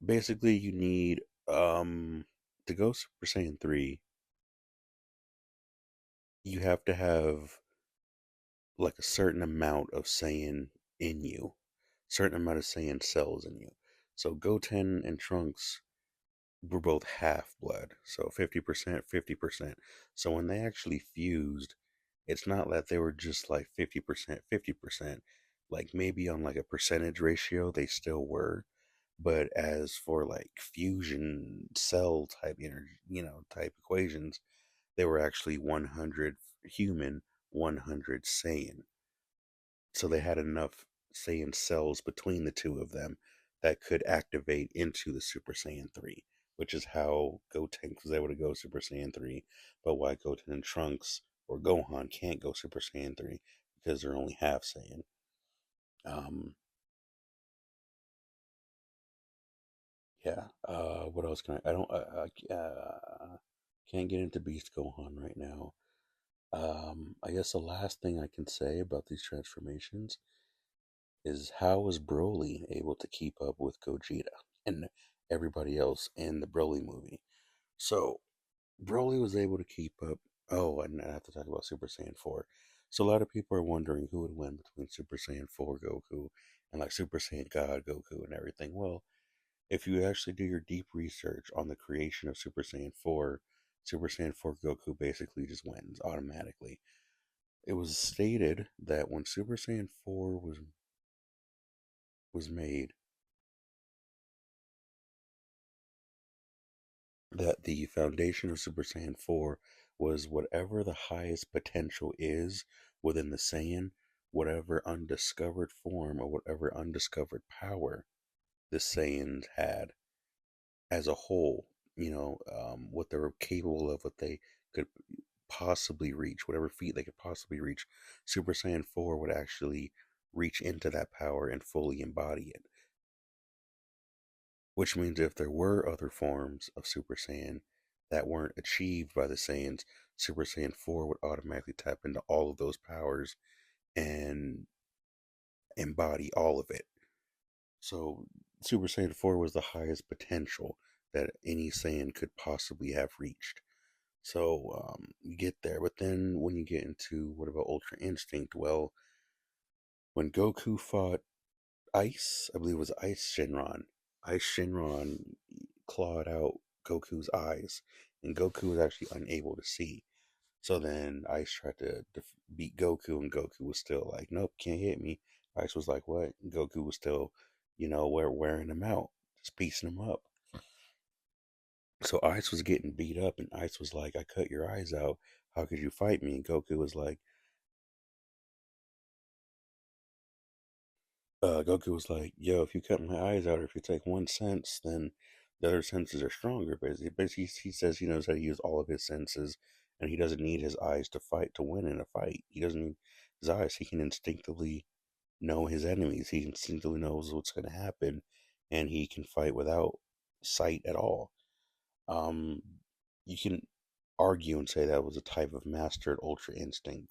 basically you need to go Super Saiyan 3, you have to have like a certain amount of Saiyan in you, certain amount of Saiyan cells in you. So Goten and Trunks were both half blood, so 50%, 50%. So when they actually fused, it's not that they were just like 50%, 50%. Like maybe on like a percentage ratio, they still were. But as for like fusion cell type energy, type equations, they were actually 100 human, 100 Saiyan. So they had enough Saiyan cells between the two of them that could activate into the Super Saiyan 3, which is how Goten was able to go Super Saiyan 3, but why Goten and Trunks or Gohan can't go Super Saiyan 3 because they're only half Saiyan. Um, yeah. What else can I don't can't get into Beast Gohan right now. I guess the last thing I can say about these transformations is how was Broly able to keep up with Gogeta and everybody else in the Broly movie? So Broly was able to keep up. Oh, and I have to talk about Super Saiyan 4. So a lot of people are wondering who would win between Super Saiyan 4 Goku and like Super Saiyan God Goku and everything. Well, if you actually do your deep research on the creation of Super Saiyan 4, Super Saiyan 4 Goku basically just wins automatically. It was stated that when Super Saiyan 4 was made, that the foundation of Super Saiyan 4 was whatever the highest potential is within the Saiyan, whatever undiscovered form or whatever undiscovered power the Saiyans had as a whole, what they were capable of, what they could possibly reach, whatever feat they could possibly reach, Super Saiyan 4 would actually reach into that power and fully embody it. Which means if there were other forms of Super Saiyan that weren't achieved by the Saiyans, Super Saiyan 4 would automatically tap into all of those powers and embody all of it. So Super Saiyan 4 was the highest potential that any Saiyan could possibly have reached. So you get there, but then when you get into what about Ultra Instinct? Well, when Goku fought Ice, I believe it was Ice Shinron clawed out Goku's eyes, and Goku was actually unable to see. So then Ice tried to beat Goku, and Goku was still like, "Nope, can't hit me." Ice was like, "What?" And Goku was still, wearing him out, just piecing him up. So Ice was getting beat up, and Ice was like, "I cut your eyes out. How could you fight me?" And Goku was like, "Yo, if you cut my eyes out, or if you take one sense, then the other senses are stronger." Basically, he says he knows how to use all of his senses, and he doesn't need his eyes to fight to win in a fight. He doesn't need his eyes. He can instinctively know his enemies. He instinctively knows what's going to happen, and he can fight without sight at all. Um, you can argue and say that was a type of mastered Ultra Instinct.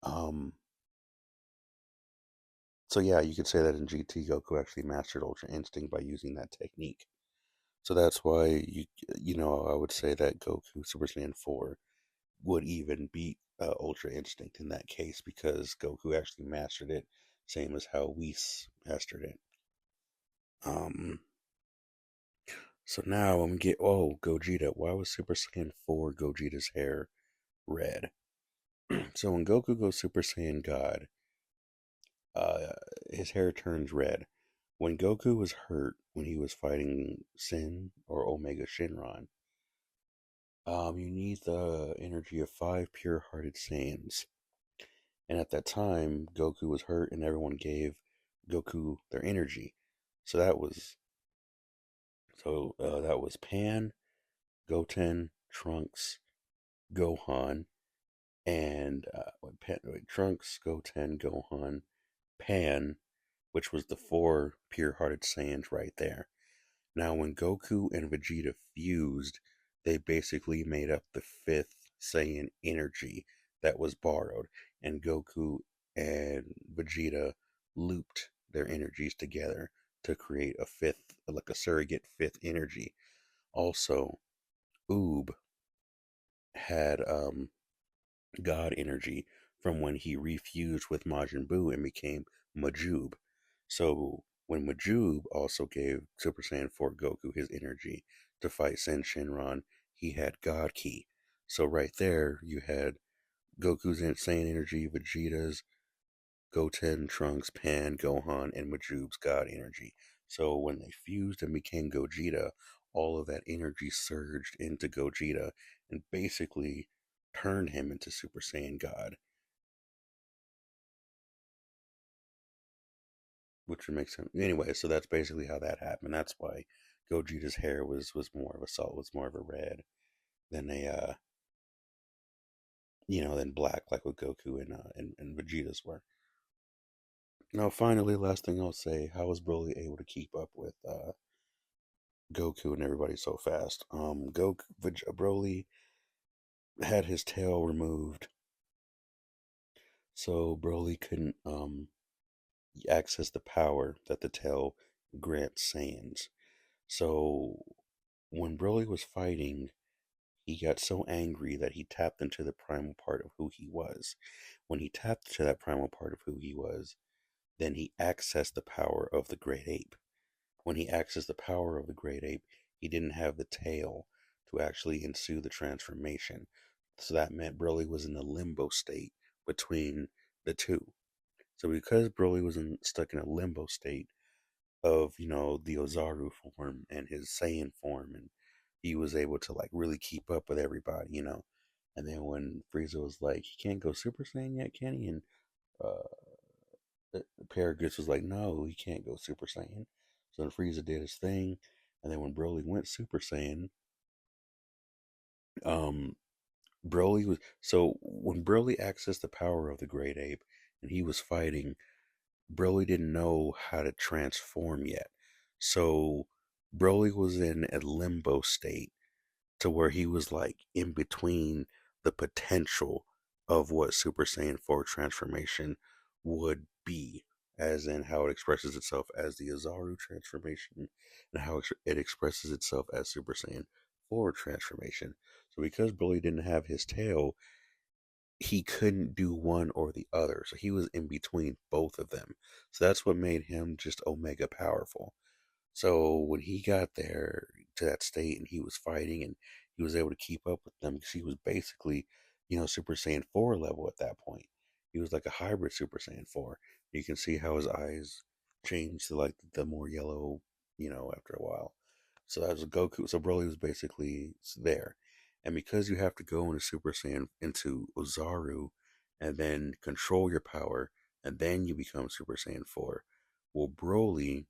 Um, So yeah, you could say that in GT, Goku actually mastered Ultra Instinct by using that technique. So that's why I would say that Goku Super Saiyan 4 would even beat Ultra Instinct in that case because Goku actually mastered it, same as how Whis mastered it. Um, so now I'm get Gogeta. Why was Super Saiyan 4 Gogeta's hair red? So when Goku goes Super Saiyan God, uh, his hair turns red. When Goku was hurt when he was fighting Sin or Omega Shinron, you need the energy of 5 pure-hearted Saiyans. And at that time, Goku was hurt, and everyone gave Goku their energy. So that was Pan, Goten, Trunks, Gohan, and Trunks, Goten, Gohan, Pan, which was the 4 pure-hearted Saiyans right there. Now, when Goku and Vegeta fused, they basically made up the fifth Saiyan energy that was borrowed, and Goku and Vegeta looped their energies together to create a fifth, like a surrogate fifth energy. Also, Oob had God energy from when he refused with Majin Buu and became Majub. So when Majub also gave Super Saiyan 4 Goku his energy to fight Sen Shenron, he had God Ki. So right there, you had Goku's Saiyan energy, Vegeta's, Goten, Trunks, Pan, Gohan, and Majub's God energy. So when they fused and became Gogeta, all of that energy surged into Gogeta and basically turned him into Super Saiyan God, which would make sense. Anyway, so that's basically how that happened. That's why Gogeta's hair was more of a was more of a red than than black like what Goku and Vegeta's were. Now, finally, last thing I'll say: how was Broly able to keep up with Goku and everybody so fast? Broly had his tail removed, so Broly couldn't access the power that the tail grants Saiyans. So when Broly was fighting, he got so angry that he tapped into the primal part of who he was. When he tapped into that primal part of who he was, then he accessed the power of the great ape. When he accessed the power of the great ape, he didn't have the tail to actually ensue the transformation. So that meant Broly was in a limbo state between the two. So because Broly was stuck in a limbo state of, the Ozaru form and his Saiyan form, and he was able to like really keep up with everybody, you know. And then when Frieza was like, he can't go Super Saiyan yet, can he? And uh, Paragus was like, no, he can't go Super Saiyan. So then Frieza did his thing, and then when Broly went Super Saiyan, um, Broly was so when Broly accessed the power of the Great Ape, and he was fighting, Broly didn't know how to transform yet. So Broly was in a limbo state to where he was like in between the potential of what Super Saiyan 4 transformation would be, as in how it expresses itself as the Azaru transformation and how it expresses itself as Super Saiyan 4 transformation. So because Broly didn't have his tail, he couldn't do one or the other. So he was in between both of them. So that's what made him just Omega powerful. So when he got there to that state and he was fighting and he was able to keep up with them because he was basically, Super Saiyan 4 level at that point. He was like a hybrid Super Saiyan 4. You can see how his eyes changed to like the more yellow, after a while. So that was Goku. So Broly was basically there. And because you have to go into Super Saiyan into Ozaru and then control your power and then you become Super Saiyan 4. Well, Broly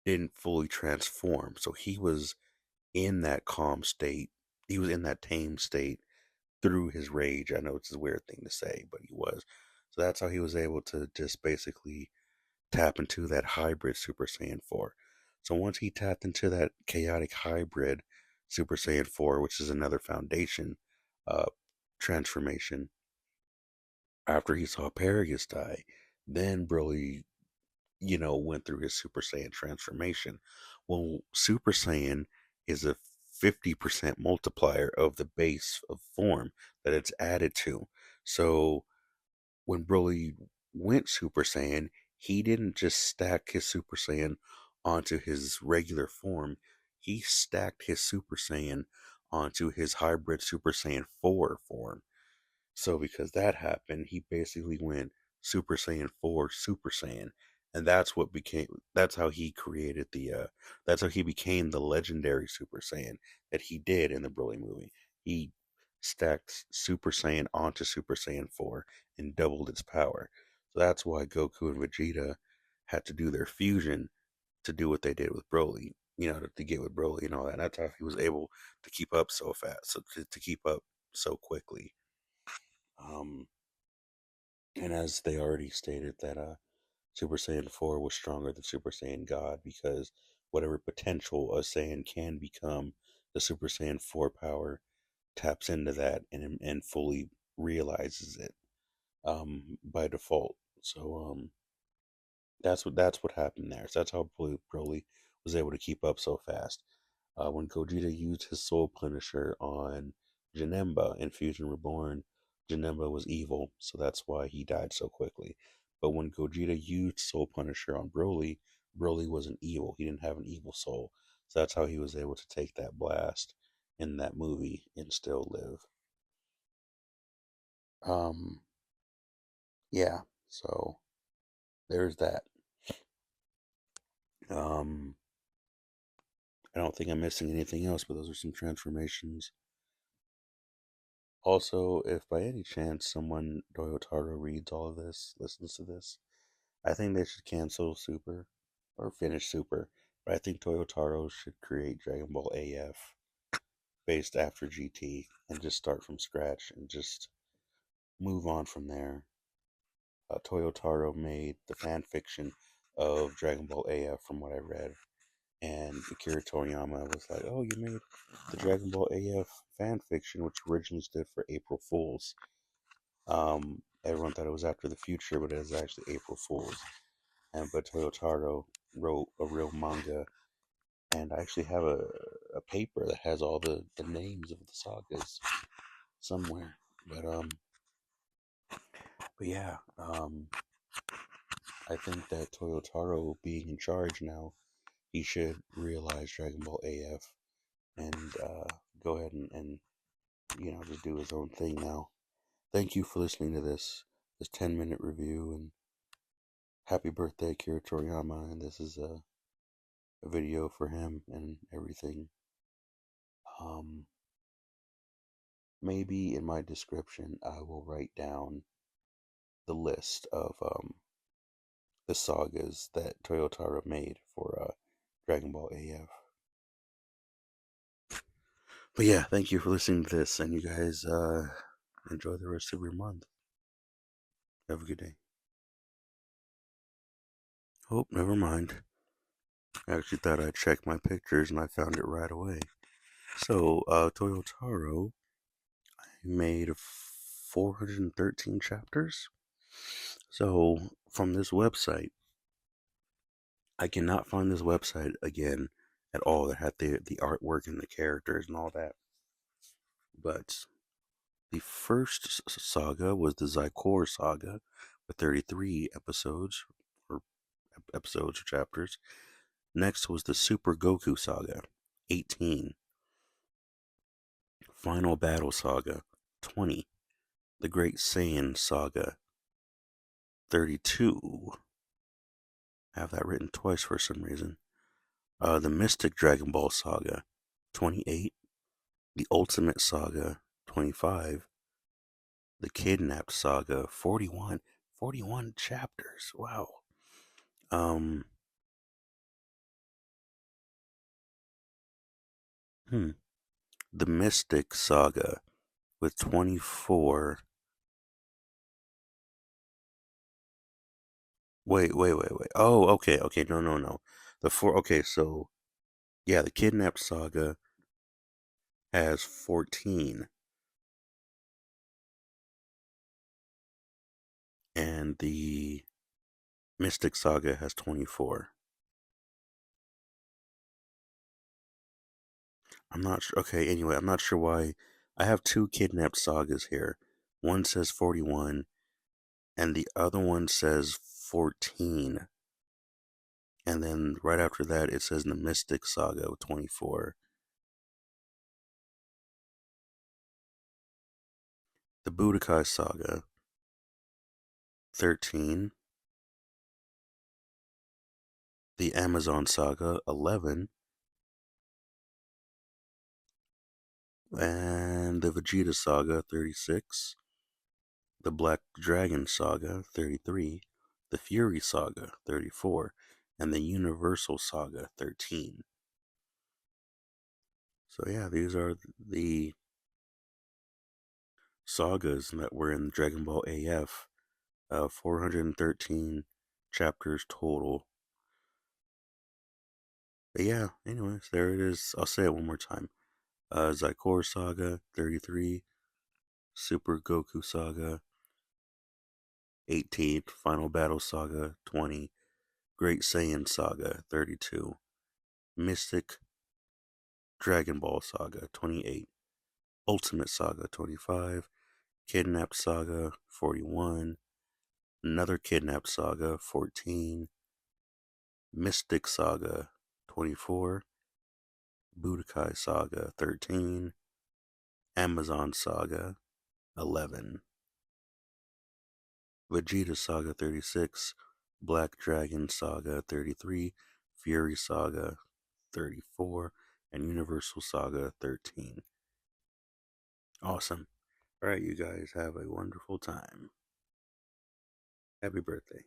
didn't fully transform. So he was in that calm state. He was in that tame state through his rage. I know it's a weird thing to say, but he was. So that's how he was able to just basically tap into that hybrid Super Saiyan 4. So once he tapped into that chaotic hybrid Super Saiyan 4, which is another foundation uh, transformation, after he saw Paragus die, then Broly went through his Super Saiyan transformation. Well, Super Saiyan is a 50% multiplier of the base of form that it's added to. So when Broly went Super Saiyan, he didn't just stack his Super Saiyan onto his regular form. He stacked his Super Saiyan onto his hybrid Super Saiyan 4 form. So because that happened, he basically went Super Saiyan 4 Super Saiyan. And that's how he created that's how he became the legendary Super Saiyan that he did in the Broly movie. He stacked Super Saiyan onto Super Saiyan 4 and doubled its power. So that's why Goku and Vegeta had to do their fusion to do what they did with Broly, to get with Broly and all that. And that's how he was able to keep up so fast, so to keep up so quickly. Um, and as they already stated that Super Saiyan 4 was stronger than Super Saiyan God because whatever potential a Saiyan can become, the Super Saiyan 4 power taps into that and fully realizes it by default. So that's what happened there. So that's how Broly was able to keep up so fast. When Gogeta used his Soul Punisher on Janemba in Fusion Reborn, Janemba was evil, so that's why he died so quickly. But when Gogeta used Soul Punisher on Broly, Broly wasn't evil. He didn't have an evil soul. So that's how he was able to take that blast in that movie and still live. Um, yeah, so there's that. Um, I don't think I'm missing anything else, but those are some transformations. Also, if by any chance someone Toyotaro reads all of this, listens to this, I think they should cancel Super or finish Super. But I think Toyotaro should create Dragon Ball AF based after GT and just start from scratch and just move on from there. Toyotaro made the fan fiction of Dragon Ball AF from what I read, and Akira Toriyama was like, "Oh, you made the Dragon Ball AF fan fiction, which originally stood for April Fools." Everyone thought it was After the Future, but it was actually April Fools. But Toyotaro wrote a real manga, and I actually have a paper that has all the names of the sagas somewhere. But yeah, I think that Toyotaro being in charge now, he should realize Dragon Ball AF and go ahead and just do his own thing now. Thank you for listening to this 10-minute review, and happy birthday, Akira Toriyama. And this is a video for him and everything. Um, Maybe in my description I will write down the list of the sagas that Toyotaro made for Dragon Ball AF. But yeah, thank you for listening to this, and you guys enjoy the rest of your month. Have a good day. Oh, never mind. I actually thought I'd check my pictures and I found it right away. So, Toyotaro made 413 chapters. So, from this website, I cannot find this website again at all that had the artwork and the characters and all that. But the first saga was the Zycor saga with 33 episodes or episodes or chapters. Next was the Super Goku saga, 18. Final Battle saga, 20. The Great Saiyan saga, 32. I have that written twice for some reason. The Mystic Dragon Ball saga, 28. The Ultimate saga, 25. The Kidnapped saga, 41. 41 chapters. Wow. Um, the Mystic saga with 24. Wait. Oh, okay. No. The four. Okay, so yeah, the Kidnapped saga has 14, and the Mystic saga has 24. I'm not sure. Okay, anyway, I'm not sure why. I have two Kidnapped sagas here. One says 41, and the other one says 14. And then right after that, it says the Mystic saga with 24. The Budokai saga, 13. The Amazon saga, 11. And the Vegeta saga, 36. The Black Dragon saga, 33. The Fury saga, 34. And the Universal saga, 13. So yeah, these are the sagas that were in Dragon Ball AF. 413 chapters total. But yeah, anyways, there it is. I'll say it one more time. Zycor Saga, 33. Super Goku Saga, 18. Final Battle Saga, 20. Great Saiyan Saga, 32. Mystic Dragon Ball Saga, 28. Ultimate Saga, 25. Kidnapped Saga, 41. Another Kidnapped Saga, 14. Mystic Saga, 24. Budokai Saga, 13. Amazon Saga, 11. Vegeta Saga, 36. Black Dragon Saga, 33. Fury Saga, 34. And Universal Saga, 13. Awesome. All right, you guys have a wonderful time. Happy birthday.